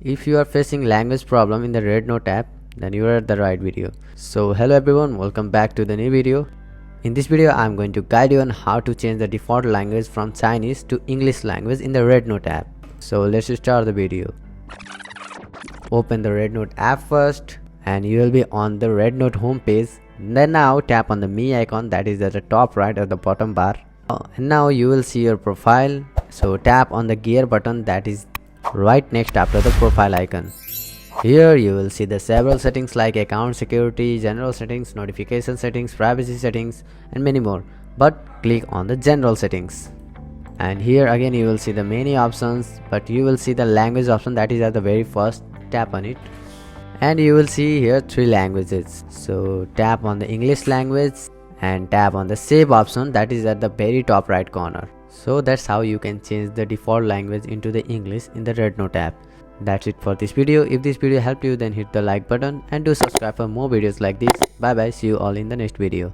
If you are facing language problem in the Red Note app, then you are at the right video. So hello everyone, welcome back to the new video. In this video I am going to guide you on how to change the default language from Chinese to English language in the Red Note app. So let's start the video. Open the Red Note app first and you will be on the Red Note home page. Then now tap on the me icon that is at the top right of the bottom bar. And now you will see your profile. So tap on the gear button that is right next after the profile icon. Here you will see the several settings like account security, general settings, notification settings, privacy settings and many more, but click on the general settings. And here again you will see the many options, but you will see the language option that is at the very first. Tap on it and you will see here 3 languages. So tap on the English language and tap on the save option that is at the very top right corner. So that's how you can change the default language into the English in the Red Note app. That's it for this video. If this video helped you, then hit the like button and do subscribe for more videos like this. Bye bye, see you all in the next video.